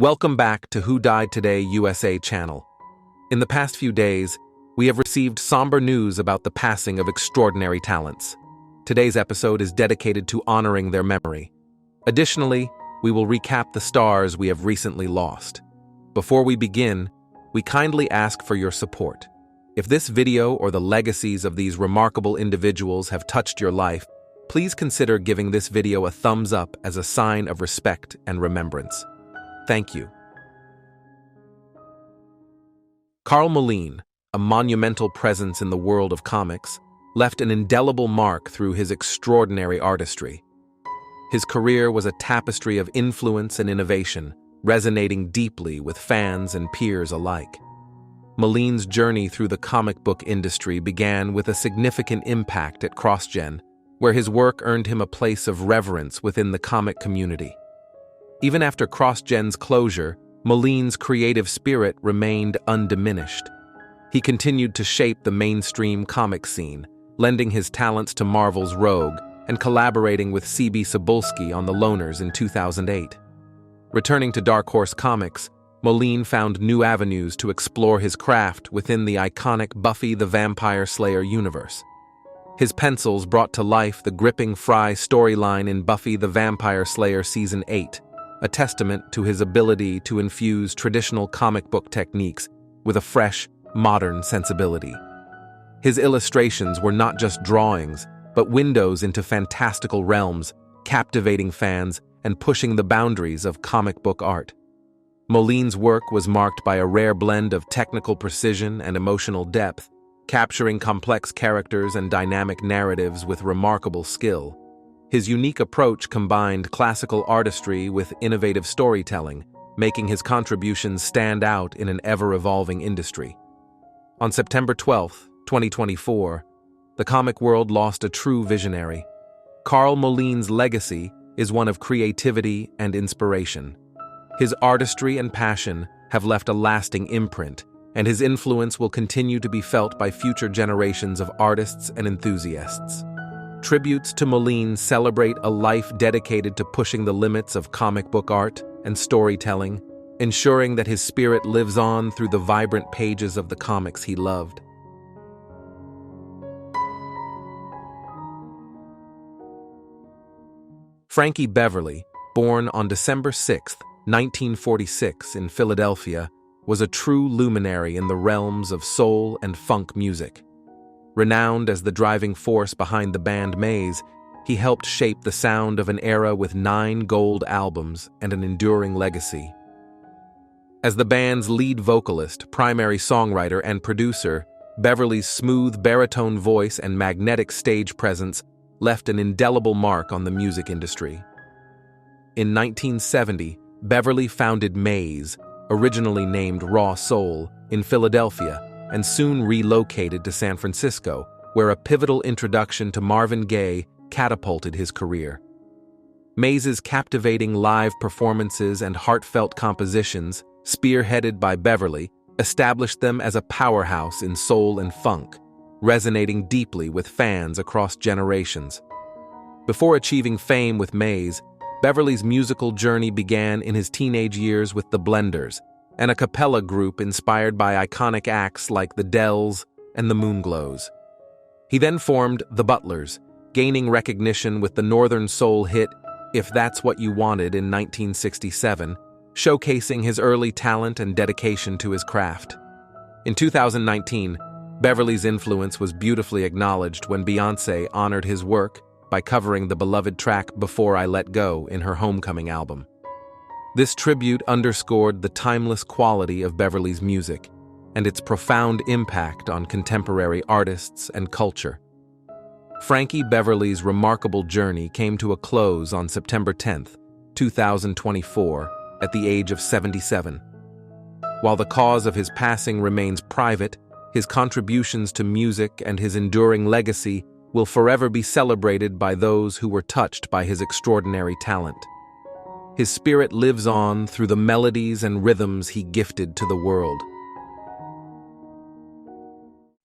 Welcome back to Who Died Today USA channel. In the past few days, we have received somber news about the passing of extraordinary talents. Today's episode is dedicated to honoring their memory. Additionally, we will recap the stars we have recently lost. Before we begin, we kindly ask for your support. If this video or the legacies of these remarkable individuals have touched your life, please consider giving this video a thumbs up as a sign of respect and remembrance. Thank you. Karl Molen, a monumental presence in the world of comics, left an indelible mark through his extraordinary artistry. His career was a tapestry of influence and innovation, resonating deeply with fans and peers alike. Molen's journey through the comic book industry began with a significant impact at CrossGen, where his work earned him a place of reverence within the comic community. Even after CrossGen's closure, Molen's creative spirit remained undiminished. He continued to shape the mainstream comic scene, lending his talents to Marvel's Rogue and collaborating with C.B. Cebulski on The Loners in 2008. Returning to Dark Horse Comics, Molen found new avenues to explore his craft within the iconic Buffy the Vampire Slayer universe. His pencils brought to life the gripping Fry storyline in Buffy the Vampire Slayer Season 8, a testament to his ability to infuse traditional comic book techniques with a fresh, modern sensibility. His illustrations were not just drawings, but windows into fantastical realms, captivating fans and pushing the boundaries of comic book art. Molen's work was marked by a rare blend of technical precision and emotional depth, capturing complex characters and dynamic narratives with remarkable skill. His unique approach combined classical artistry with innovative storytelling, making his contributions stand out in an ever-evolving industry. On September 12, 2024, the comic world lost a true visionary. Karl Molen's legacy is one of creativity and inspiration. His artistry and passion have left a lasting imprint, and his influence will continue to be felt by future generations of artists and enthusiasts. Tributes to Molen celebrate a life dedicated to pushing the limits of comic book art and storytelling, ensuring that his spirit lives on through the vibrant pages of the comics he loved. Frankie Beverly, born on December 6, 1946 in Philadelphia, was a true luminary in the realms of soul and funk music. Renowned as the driving force behind the band Maze, he helped shape the sound of an era with 9 gold albums and an enduring legacy. As the band's lead vocalist, primary songwriter, and producer, Beverly's smooth baritone voice and magnetic stage presence left an indelible mark on the music industry. In 1970, Beverly founded Maze, originally named Raw Soul, in Philadelphia, and soon relocated to San Francisco, where a pivotal introduction to Marvin Gaye catapulted his career. Maze's captivating live performances and heartfelt compositions, spearheaded by Beverly, established them as a powerhouse in soul and funk, resonating deeply with fans across generations. Before achieving fame with Maze, Beverly's musical journey began in his teenage years with the Blenders, an a cappella group inspired by iconic acts like the Dells and the Moonglows. He then formed the Butlers, gaining recognition with the Northern Soul hit If That's What You Wanted in 1967, showcasing his early talent and dedication to his craft. In 2019, Beverly's influence was beautifully acknowledged when Beyoncé honored his work by covering the beloved track Before I Let Go in her Homecoming album. This tribute underscored the timeless quality of Beverly's music and its profound impact on contemporary artists and culture. Frankie Beverly's remarkable journey came to a close on September 10, 2024, at the age of 77. While the cause of his passing remains private, his contributions to music and his enduring legacy will forever be celebrated by those who were touched by his extraordinary talent. His spirit lives on through the melodies and rhythms he gifted to the world.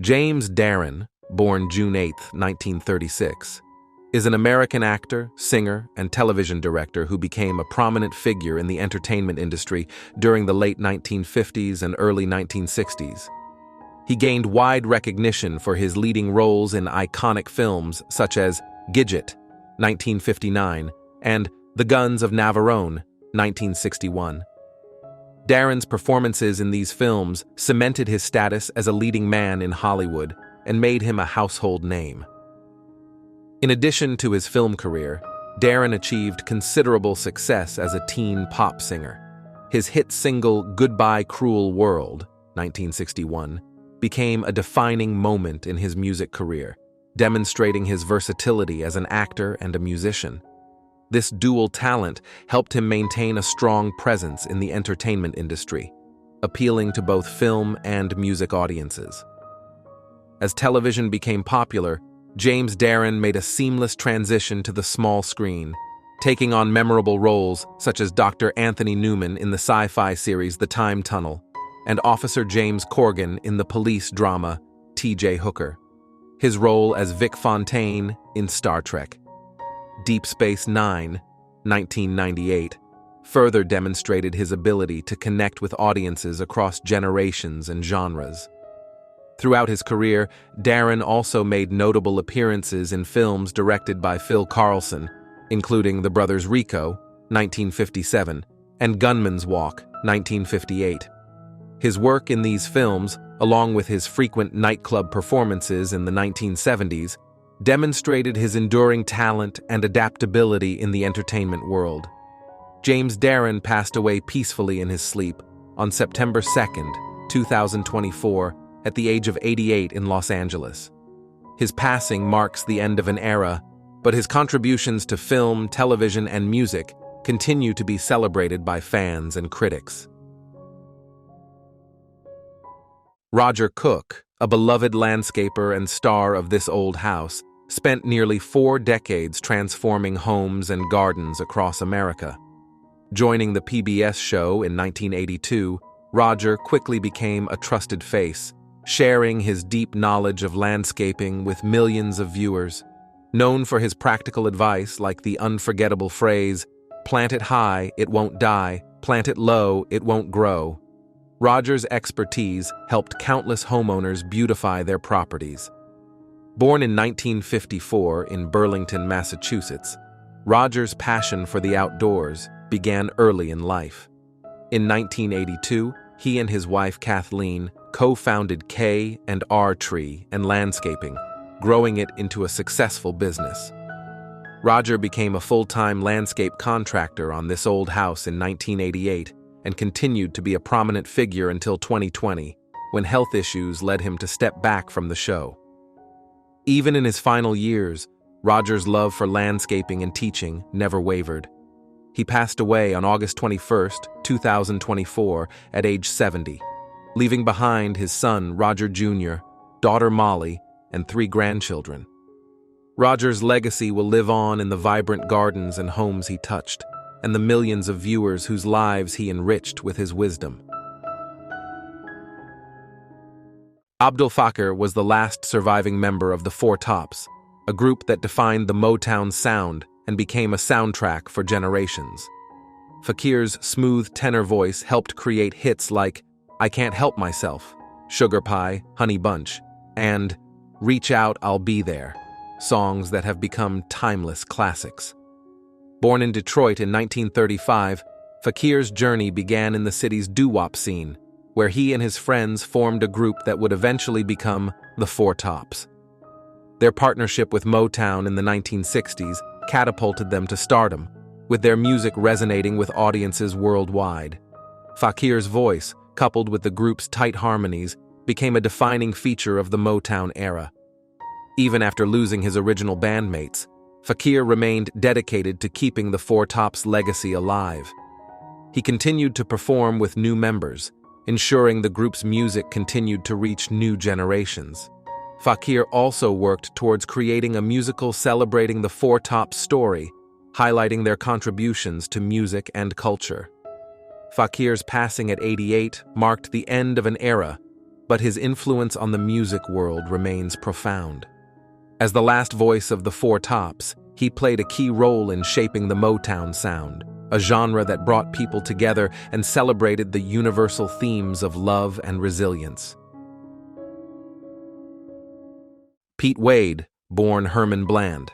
James Darren, born June 8, 1936, is an American actor, singer, and television director who became a prominent figure in the entertainment industry during the late 1950s and early 1960s. He gained wide recognition for his leading roles in iconic films such as Gidget, 1959, and The Guns of Navarone, 1961. Darren's performances in these films cemented his status as a leading man in Hollywood and made him a household name. In addition to his film career, Darren achieved considerable success as a teen pop singer. His hit single Goodbye Cruel World, 1961, became a defining moment in his music career, demonstrating his versatility as an actor and a musician. This dual talent helped him maintain a strong presence in the entertainment industry, appealing to both film and music audiences. As television became popular, James Darren made a seamless transition to the small screen, taking on memorable roles such as Dr. Anthony Newman in the sci-fi series The Time Tunnel and Officer James Corgan in the police drama T.J. Hooker. His role as Vic Fontaine in Star Trek Deep Space Nine, 1998, further demonstrated his ability to connect with audiences across generations and genres. Throughout his career, Darren also made notable appearances in films directed by Phil Karlson, including The Brothers Rico, 1957, and Gunman's Walk, 1958. His work in these films, along with his frequent nightclub performances in the 1970s, demonstrated his enduring talent and adaptability in the entertainment world. James Darren passed away peacefully in his sleep on September 2, 2024, at the age of 88 in Los Angeles. His passing marks the end of an era, but his contributions to film, television, and music continue to be celebrated by fans and critics. Roger Cook, a beloved landscaper and star of This Old House, spent nearly 4 decades transforming homes and gardens across America. Joining the PBS show in 1982, Roger quickly became a trusted face, sharing his deep knowledge of landscaping with millions of viewers. Known for his practical advice like the unforgettable phrase, "Plant it high, it won't die. Plant it low, it won't grow." Roger's expertise helped countless homeowners beautify their properties. Born in 1954 in Burlington, Massachusetts, Roger's passion for the outdoors began early in life. In 1982, he and his wife Kathleen co-founded K&R Tree and Landscaping, growing it into a successful business. Roger became a full-time landscape contractor on This Old House in 1988 and continued to be a prominent figure until 2020, when health issues led him to step back from the show. Even in his final years, Roger's love for landscaping and teaching never wavered. He passed away on August 21, 2024, at age 70, leaving behind his son Roger Jr., daughter Molly, and 3 grandchildren. Roger's legacy will live on in the vibrant gardens and homes he touched, and the millions of viewers whose lives he enriched with his wisdom. Abdul Faker was the last surviving member of the Four Tops, a group that defined the Motown sound and became a soundtrack for generations. Fakir's smooth tenor voice helped create hits like I Can't Help Myself, Sugar Pie, Honey Bunch, and Reach Out, I'll Be There, songs that have become timeless classics. Born in Detroit in 1935, Fakir's journey began in the city's doo-wop scene, where he and his friends formed a group that would eventually become the Four Tops. Their partnership with Motown in the 1960s catapulted them to stardom, with their music resonating with audiences worldwide. Fakir's voice, coupled with the group's tight harmonies, became a defining feature of the Motown era. Even after losing his original bandmates, Fakir remained dedicated to keeping the Four Tops' legacy alive. He continued to perform with new members, ensuring the group's music continued to reach new generations. Fakir also worked towards creating a musical celebrating the Four Tops' story, highlighting their contributions to music and culture. Fakir's passing at 88 marked the end of an era, but his influence on the music world remains profound. As the last voice of the Four Tops, he played a key role in shaping the Motown sound, a genre that brought people together and celebrated the universal themes of love and resilience. Pete Wade, born Herman Bland.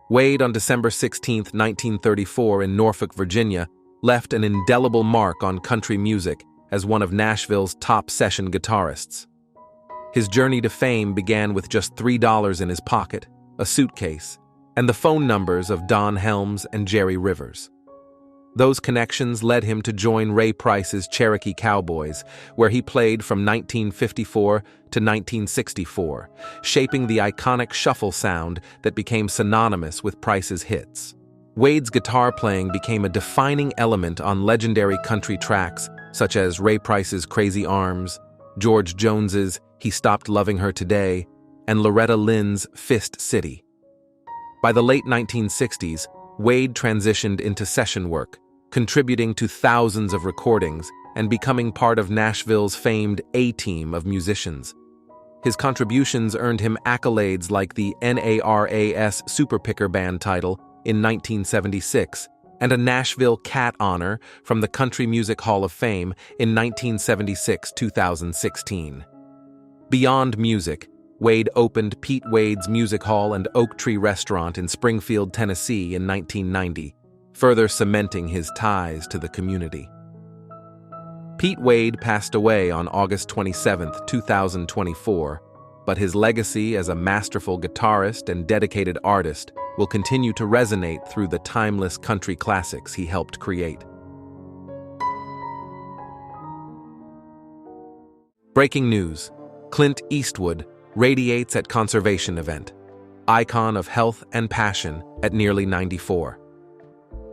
Wade, on December 16, 1934, in Norfolk, Virginia, left an indelible mark on country music as one of Nashville's top session guitarists. His journey to fame began with just $3 in his pocket, a suitcase, and the phone numbers of Don Helms and Jerry Rivers. Those connections led him to join Ray Price's Cherokee Cowboys, where he played from 1954 to 1964, shaping the iconic shuffle sound that became synonymous with Price's hits. Wade's guitar playing became a defining element on legendary country tracks such as Ray Price's Crazy Arms, George Jones's He Stopped Loving Her Today, and Loretta Lynn's Fist City. By the late 1960s, Wade transitioned into session work, contributing to thousands of recordings and becoming part of Nashville's famed A-Team of musicians. His contributions earned him accolades like the NARAS Superpicker Band title in 1976 and a Nashville Cat honor from the Country Music Hall of Fame in 1976-2016. Beyond music, Wade opened Pete Wade's Music Hall and Oak Tree Restaurant in Springfield, Tennessee in 1990, further cementing his ties to the community. Pete Wade passed away on August 27, 2024, but his legacy as a masterful guitarist and dedicated artist will continue to resonate through the timeless country classics he helped create. Breaking news: Clint Eastwood radiates at conservation event, icon of health and passion at nearly 94.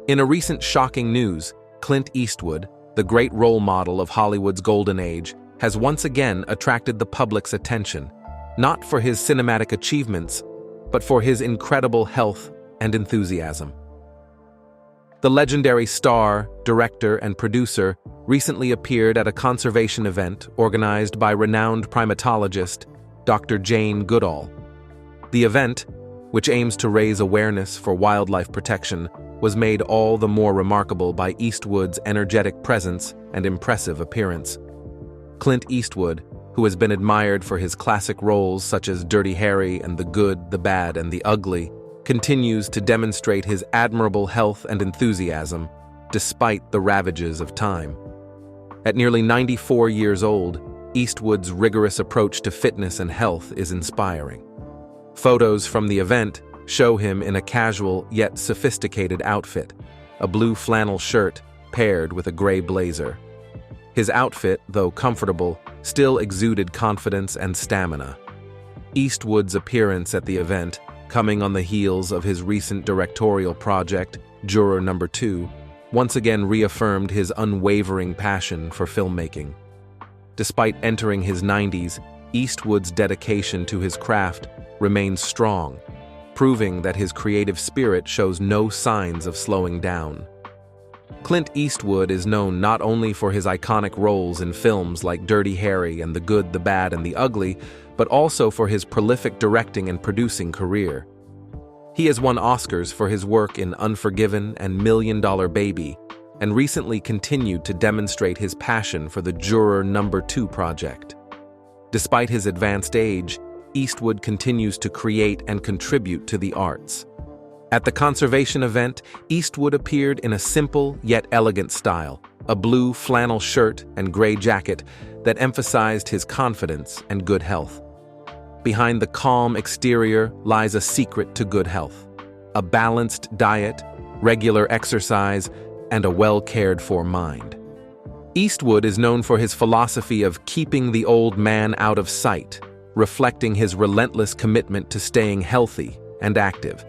In a recent shocking news, Clint Eastwood, the great role model of Hollywood's golden age, has once again attracted the public's attention, not for his cinematic achievements, but for his incredible health and enthusiasm. The legendary star, director, and producer recently appeared at a conservation event organized by renowned primatologist Dr. Jane Goodall. The event, which aims to raise awareness for wildlife protection, was made all the more remarkable by Eastwood's energetic presence and impressive appearance. Clint Eastwood, who has been admired for his classic roles such as Dirty Harry and The Good, the Bad, and the Ugly, continues to demonstrate his admirable health and enthusiasm despite the ravages of time. At nearly 94 years old, Eastwood's rigorous approach to fitness and health is inspiring. Photos from the event show him in a casual yet sophisticated outfit, a blue flannel shirt paired with a gray blazer. His outfit, though comfortable, still exuded confidence and stamina. Eastwood's appearance at the event, coming on the heels of his recent directorial project, Juror No. 2, once again reaffirmed his unwavering passion for filmmaking. Despite entering his 90s, Eastwood's dedication to his craft remains strong, proving that his creative spirit shows no signs of slowing down. Clint Eastwood is known not only for his iconic roles in films like Dirty Harry and The Good, the Bad, and the Ugly, but also for his prolific directing and producing career. He has won Oscars for his work in Unforgiven and $1 Million Baby, and recently continued to demonstrate his passion for the Juror No. 2 project. Despite his advanced age, Eastwood continues to create and contribute to the arts. At the conservation event, Eastwood appeared in a simple yet elegant style, a blue flannel shirt and gray jacket that emphasized his confidence and good health. Behind the calm exterior lies a secret to good health: a balanced diet, regular exercise, and a well-cared-for mind. Eastwood is known for his philosophy of keeping the old man out of sight, reflecting his relentless commitment to staying healthy and active.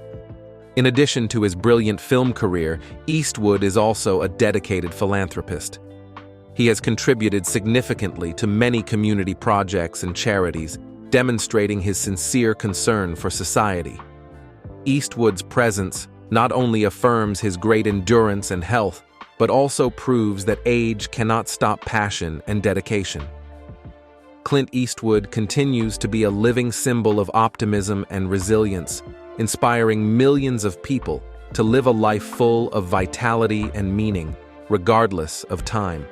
In addition to his brilliant film career, Eastwood is also a dedicated philanthropist. He has contributed significantly to many community projects and charities, demonstrating his sincere concern for society. Eastwood's presence not only affirms his great endurance and health, but also proves that age cannot stop passion and dedication. Clint Eastwood continues to be a living symbol of optimism and resilience, inspiring millions of people to live a life full of vitality and meaning, regardless of time.